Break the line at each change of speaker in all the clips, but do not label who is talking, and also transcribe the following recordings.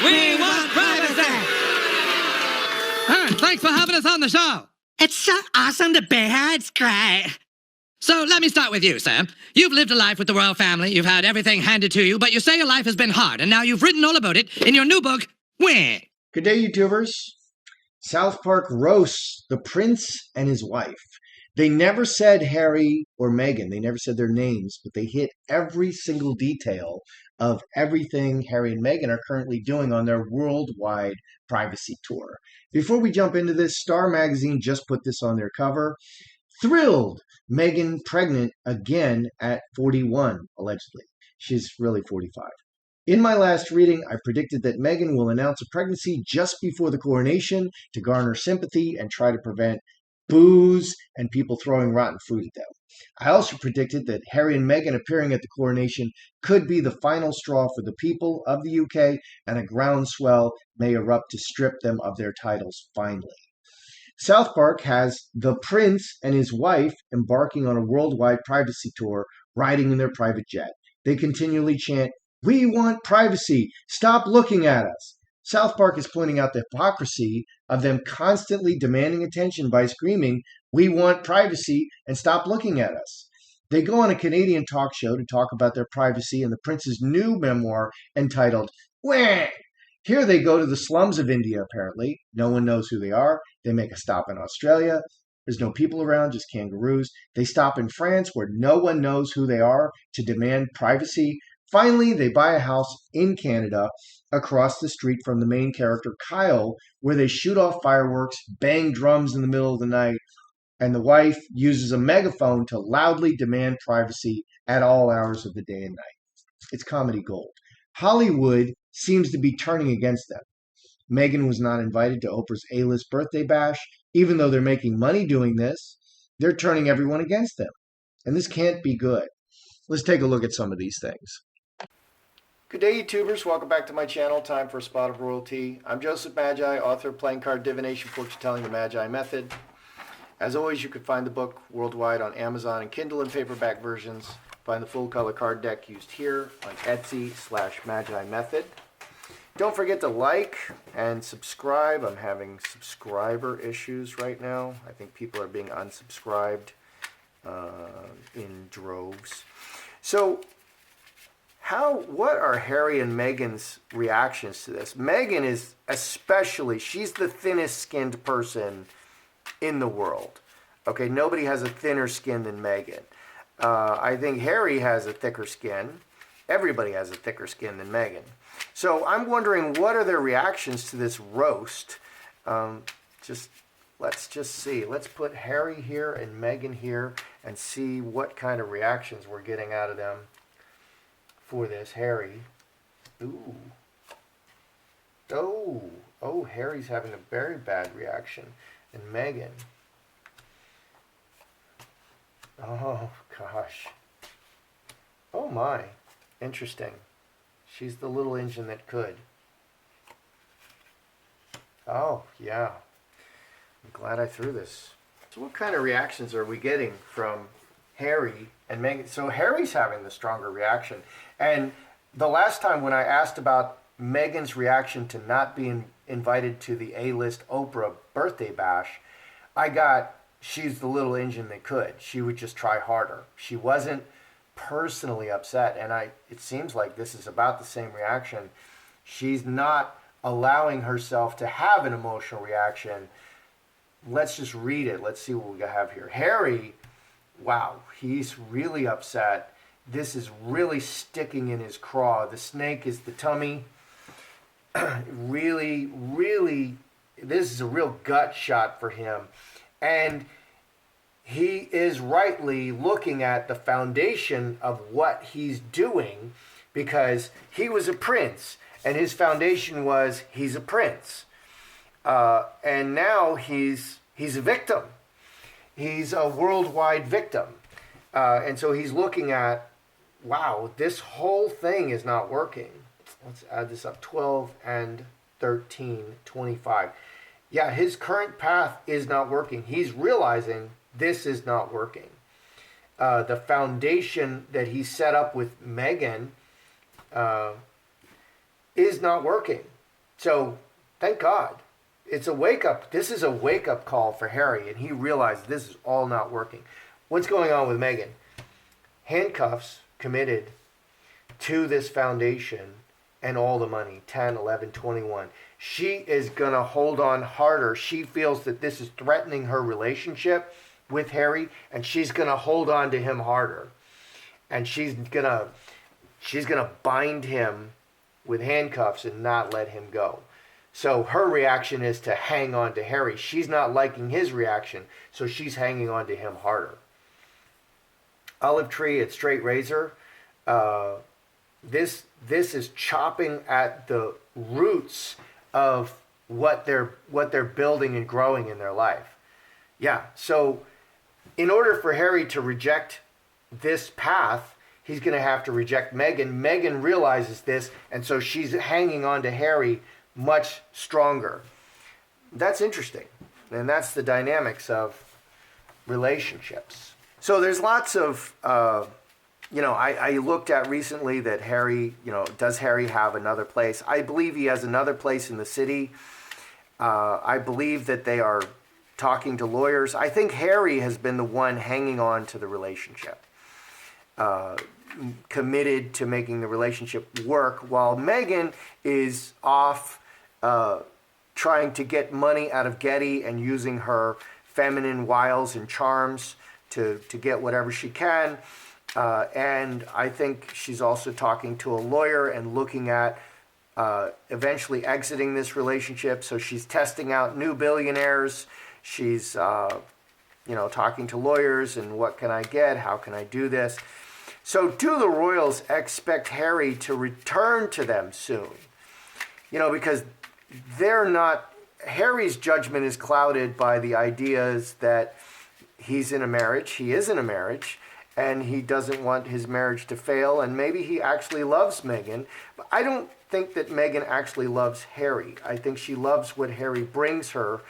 We want privacy!
Thanks for having us on the show.
It's so awesome to be here. It's great.
So let me start with you, Sam. You've lived a life with the royal family, you've had everything handed to you, but you say your life has been hard, and now you've written all about it in your new book, Wah.
Good day, YouTubers. South Park roasts the prince and his wife. They never said Harry or Meghan. They never said their names, but they hit every single detail of everything Harry and Meghan are currently doing on their worldwide privacy tour. Before we jump into this, Star Magazine just put this on their cover. Thrilled! Meghan pregnant again at 41, allegedly. She's really 45. In my last reading, I predicted that Meghan will announce a pregnancy just before the coronation to garner sympathy and try to prevent boos and people throwing rotten fruit at them. I also predicted that Harry and Meghan appearing at the coronation could be the final straw for the people of the UK, and a groundswell may erupt to strip them of their titles finally. South Park has the prince and his wife embarking on a worldwide privacy tour, riding in their private jet. They continually chant, "We want privacy! Stop looking at us!" South Park is pointing out the hypocrisy of them constantly demanding attention by screaming, "We want privacy and stop looking at us." They go on a Canadian talk show to talk about their privacy and the prince's new memoir entitled, Wah! Here they go to the slums of India, apparently. No one knows who they are. They make a stop in Australia. There's no people around, just kangaroos. They stop in France, where no one knows who they are, to demand privacy. Finally, they buy a house in Canada across the street from the main character, Kyle, where they shoot off fireworks, bang drums in the middle of the night, and the wife uses a megaphone to loudly demand privacy at all hours of the day and night. It's comedy gold. Hollywood seems to be turning against them. Meghan was not invited to Oprah's A-list birthday bash. Even though they're making money doing this, they're turning everyone against them. And this can't be good. Let's take a look at some of these things. Good day, YouTubers. Welcome back to my channel. Time for a spot of royalty. I'm Joseph Magi, author of Playing Card Divination, Fortune Telling, the Magi Method. As always, you can find the book worldwide on Amazon and Kindle and paperback versions. Find the full color card deck used here on Etsy/Magi Method. Don't forget to like and subscribe. I'm having subscriber issues right now. I think people are being unsubscribed in droves. So, what are Harry and Meghan's reactions to this? Meghan is she's the thinnest skinned person in the world. Okay, nobody has a thinner skin than Meghan. I think Harry has a thicker skin. Everybody has a thicker skin than Meghan. So I'm wondering, what are their reactions to this roast? Let's just see. Let's put Harry here and Meghan here and see what kind of reactions we're getting out of them for this. Harry. Ooh. Oh, Harry's having a very bad reaction. And Meghan. Oh, gosh. Oh, my. Interesting. She's the little engine that could. Oh, yeah. I'm glad I threw this. So what kind of reactions are we getting from Harry and Meghan? So Harry's having the stronger reaction. And the last time when I asked about Meghan's reaction to not being invited to the A-list Oprah birthday bash, I got, she's the little engine that could. She would just try harder. She wasn't personally upset, and it seems like this is about the same reaction. She's not allowing herself to have an emotional reaction. Let's just read it. Let's see what we have here. Harry, wow, he's really upset. This is really sticking in his craw. The snake is the tummy. Really, this is a real gut shot for him. And he is rightly looking at the foundation of what he's doing, because he was a prince, and his foundation was he's a prince. And now he's a victim. He's a worldwide victim. And so he's looking at, wow, this whole thing is not working. Let's add this up. 12 and 13, 25. Yeah, his current path is not working. He's realizing this is not working. The foundation that he set up with Meghan is not working. So, thank God. It's a wake up. This is a wake up call for Harry, and he realized this is all not working. What's going on with Meghan? Handcuffs committed to this foundation and all the money, 10, 11, 21. She is going to hold on harder. She feels that this is threatening her relationship with Harry, and she's going to hold on to him harder. And she's going to bind him with handcuffs and not let him go. So her reaction is to hang on to Harry. She's not liking his reaction, so she's hanging on to him harder. Olive tree at straight razor. This is chopping at the roots of what they're building and growing in their life. Yeah. So in order for Harry to reject this path, he's going to have to reject Meghan. Meghan realizes this, and so she's hanging on to Harry much stronger. That's interesting. And that's the dynamics of relationships. So there's lots of, I looked at recently that Harry, does Harry have another place? I believe he has another place in the city. I believe that they are talking to lawyers. I think Harry has been the one hanging on to the relationship. Committed to making the relationship work, while Meghan is off trying to get money out of Getty and using her feminine wiles and charms to get whatever she can. And I think she's also talking to a lawyer and looking at eventually exiting this relationship. So she's testing out new billionaires. She's, talking to lawyers and what can I get? How can I do this? So do the royals expect Harry to return to them soon? Because Harry's judgment is clouded by the ideas that he's in a marriage, he is in a marriage, and he doesn't want his marriage to fail, and maybe he actually loves Meghan. But I don't think that Meghan actually loves Harry. I think she loves what Harry brings her,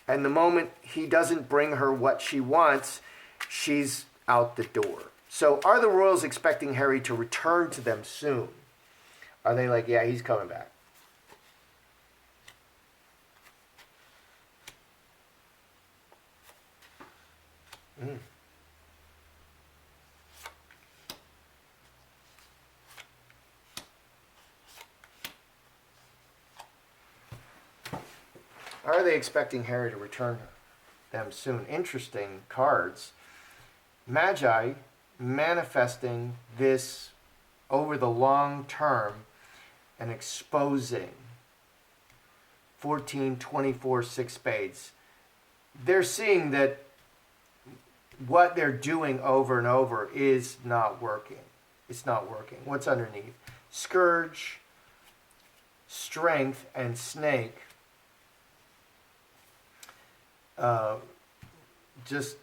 and the moment he doesn't bring her what she wants, she's out the door. So are the royals expecting Harry to return to them soon? Are they like, yeah, he's coming back? Are they expecting Harry to return them soon? Interesting cards. Magi manifesting this over the long term and exposing 14, 24, 6 spades. They're seeing that what they're doing over and over is not working. It's not working. What's underneath? Scourge, strength, and snake. Just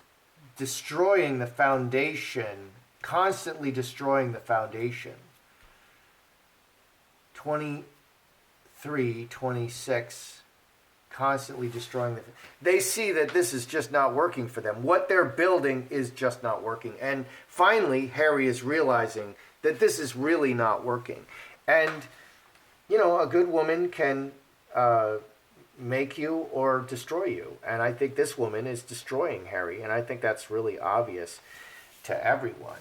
destroying the foundation, constantly destroying the foundation. 23, 26, constantly destroying the. They see that this is just not working for them. What they're building is just not working. And finally, Harry is realizing that this is really not working. And, a good woman can make you or destroy you. And I think this woman is destroying Harry. And I think that's really obvious to everyone.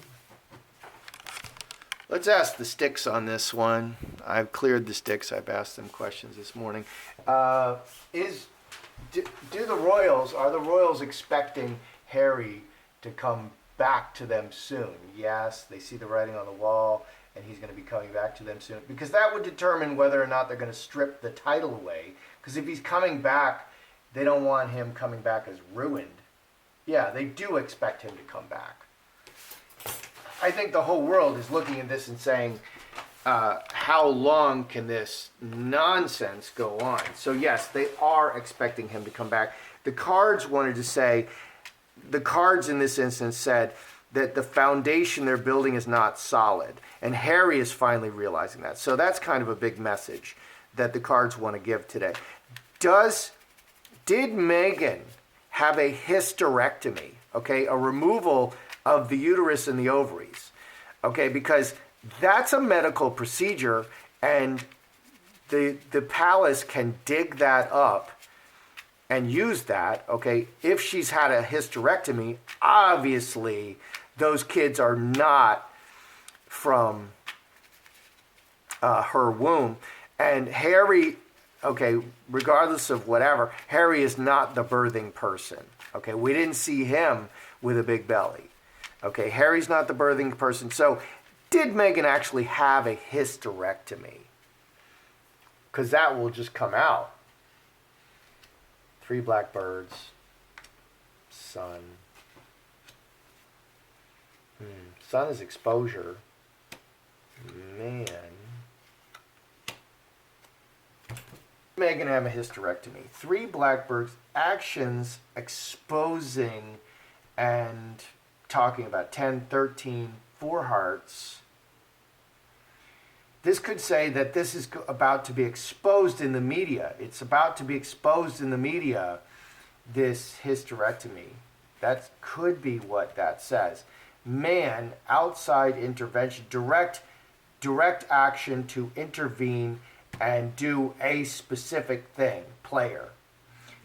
Let's ask the sticks on this one. I've cleared the sticks. I've asked them questions this morning. Are the royals expecting Harry to come back to them soon? Yes, they see the writing on the wall, and he's going to be coming back to them soon. Because that would determine whether or not they're going to strip the title away. Because if he's coming back, they don't want him coming back as ruined. Yeah, they do expect him to come back. I think the whole world is looking at this and saying, how long can this nonsense go on? So yes, they are expecting him to come back. The cards in this instance said that the foundation they're building is not solid. And Harry is finally realizing that. So that's kind of a big message that the cards want to give today. Did Meghan have a hysterectomy? Okay, a removal of the uterus and the ovaries. Okay, because that's a medical procedure, and the palace can dig that up and use that, okay? If she's had a hysterectomy, obviously those kids are not from her womb. And Harry, okay, regardless of whatever, Harry is not the birthing person, okay? We didn't see him with a big belly, okay? Harry's not the birthing person. So did Meghan actually have a hysterectomy? Because that will just come out. 3 blackbirds. Sun. Sun is exposure. Man. Meghan have a hysterectomy. 3 blackbirds. Actions exposing and talking about 10, 13, 4 hearts. This could say that this is about to be exposed in the media. It's about to be exposed in the media, this hysterectomy. That could be what that says. Man, outside intervention, direct action to intervene and do a specific thing. Player.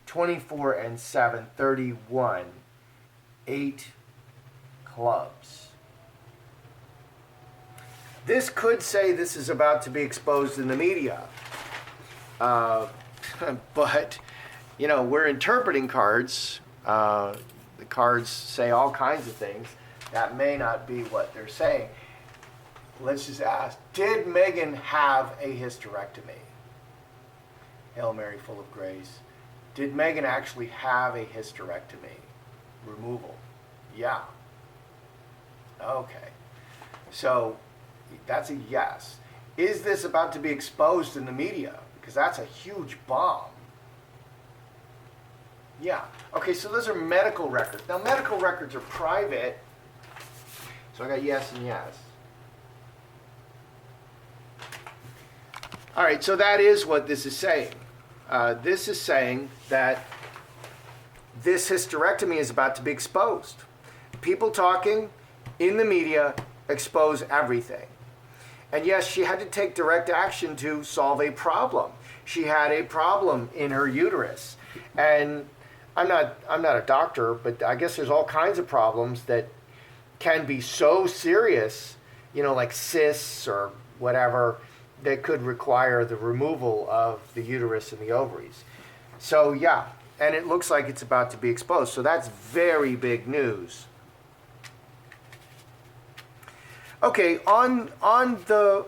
24 and 7, 31. 8 clubs. This could say this is about to be exposed in the media. But, you know, we're interpreting cards. The cards say all kinds of things. That may not be what they're saying. Let's just ask, did Meghan have a hysterectomy? Hail Mary, full of grace. Did Meghan actually have a hysterectomy? Removal. Yeah. Okay. So that's a yes. Is this about to be exposed in the media? Because that's a huge bomb. Yeah. Okay, so those are medical records. Now, medical records are private. So I got yes and yes. All right, so that is what this is saying. This is saying that this hysterectomy is about to be exposed. People talking in the media expose everything. And yes, she had to take direct action to solve a problem. She had a problem in her uterus. And I'm not a doctor, but I guess there's all kinds of problems that can be so serious, you know, like cysts or whatever, that could require the removal of the uterus and the ovaries. So yeah, and it looks like it's about to be exposed. So that's very big news. Okay, on the,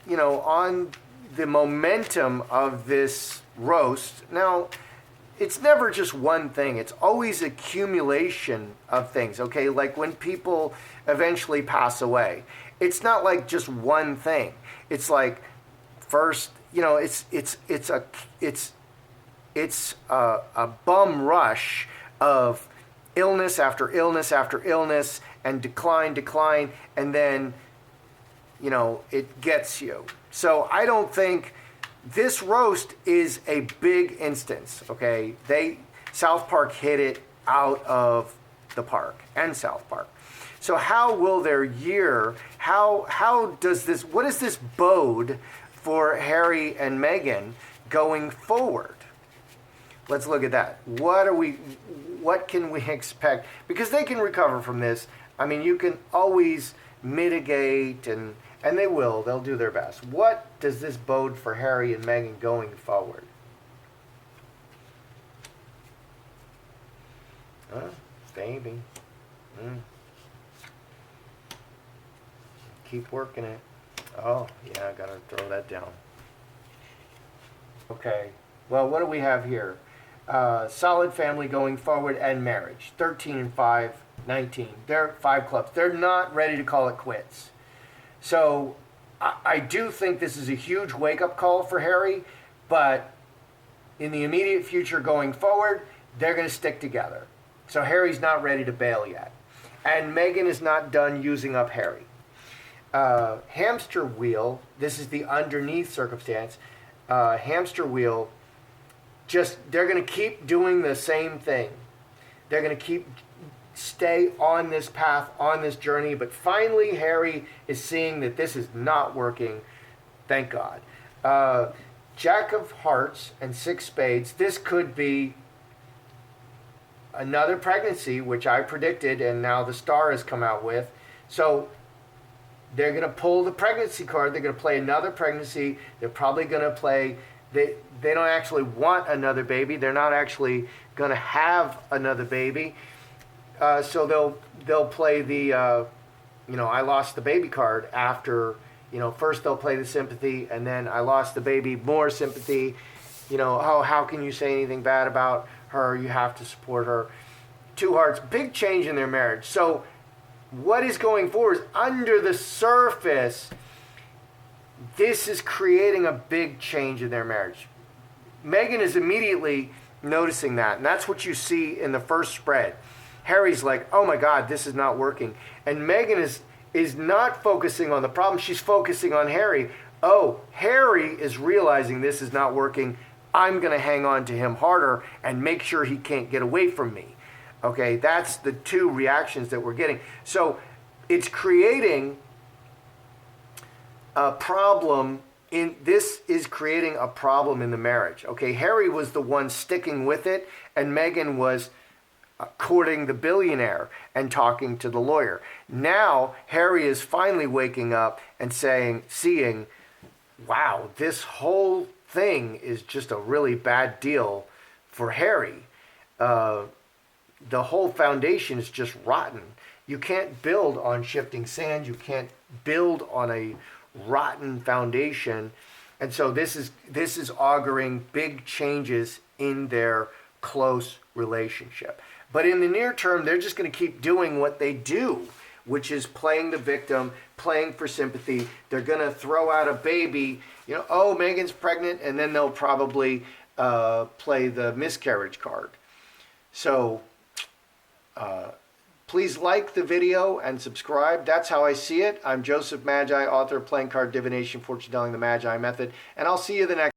you know, on the momentum of this roast. Now, it's never just one thing. It's always accumulation of things. Okay, like when people eventually pass away, it's not like just one thing. It's like first, you know, it's a bum rush of illness after illness after illness and decline, and then, you know, it gets you. So I don't think this roast is a big instance, okay? South Park hit it out of the park, and South Park. So how will their year, how does this, what does this bode for Harry and Meghan going forward? Let's look at that. What can we expect? Because they can recover from this. I mean, you can always mitigate, and they will. They'll do their best. What does this bode for Harry and Meghan going forward? Baby. Keep working it. Oh, yeah, I gotta throw that down. Okay. Well, what do we have here? Solid family going forward and marriage. 13 and 5, 19. They're 5 clubs. They're not ready to call it quits. So I do think this is a huge wake-up call for Harry, but in the immediate future going forward, they're going to stick together. So Harry's not ready to bail yet. And Meghan is not done using up Harry. Hamster wheel, this is the underneath circumstance. Hamster wheel, they're going to keep doing the same thing. They're going to stay on this path, on this journey, but finally Harry is seeing that this is not working. Thank God. Jack of Hearts and 6 Spades. This could be another pregnancy, which I predicted, and now the star has come out with. So they're going to pull the pregnancy card. They're going to play another pregnancy. They're probably going to play. They don't actually want another baby. They're not actually going to have another baby. So they'll play the I lost the baby card after. First they'll play the sympathy, and then I lost the baby, more sympathy. Oh, how can you say anything bad about her? You have to support her. 2 hearts, big change in their marriage. So what is going forward is under the surface, this is creating a big change in their marriage. Meghan is immediately noticing that, and that's what you see in the first spread. Harry's like, oh my God, this is not working. And Meghan is not focusing on the problem. She's focusing on Harry. Oh, Harry is realizing this is not working. I'm going to hang on to him harder and make sure he can't get away from me. Okay, that's the 2 reactions that we're getting. So it's creating a problem this is creating a problem in the marriage. Okay, Harry was the one sticking with it, and Meghan was courting the billionaire and talking to the lawyer. Now Harry is finally waking up and seeing, wow, this whole thing is just a really bad deal for Harry. The whole foundation is just rotten. You can't build on shifting sand. You can't build on a rotten foundation. And so this is auguring big changes in their close relationship. But in the near term, they're just going to keep doing what they do, which is playing the victim, playing for sympathy. They're going to throw out a baby, oh, Meghan's pregnant, and then they'll probably play the miscarriage card. So please like the video and subscribe. That's how I see it. I'm Joseph Magi, author of Playing Card Divination, Fortune Telling, the Magi Method, and I'll see you the next